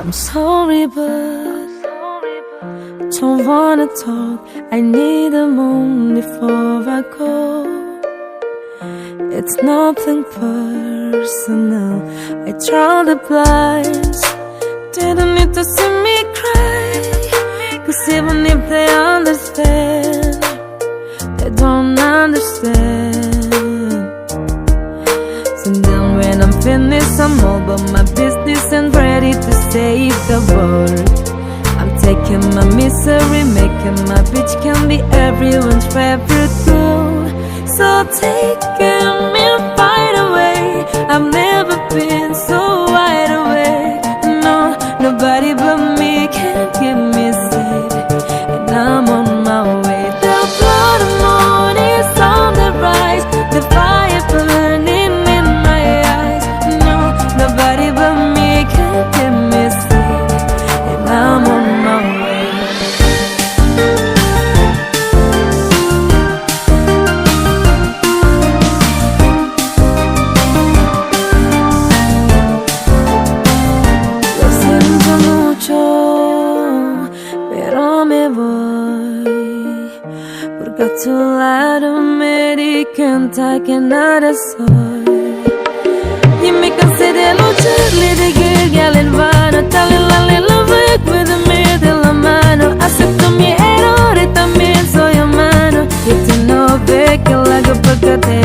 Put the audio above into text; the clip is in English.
I'm sorry, but don't wanna talk. I need a moment before I go. It's nothing personal. I draw the blinds. Didn't need to see me cry. 'Cause even if they understand, they don't understand. So then when I'm finished, I'm all about my business and ready to save the world. I'm taking my misery, making my bitch can be everyone's favorite girl. So take me right away. I've never been so wide awake. No, nobody but me can keep me safe. And I'm on my way. The blood moon is on the rise, the fire burning in my eyes. No, nobody but me can keep me safe. And I'm on my way. Lo siento mucho, pero me voy. Porque a tu lado me di cuenta que nada soy. Y me cansé de lucharle, de guerrear en vano. Dale la recuérdame de la mano. Acepto mi error y también soy humano. Y tú no ves que lo hago porque te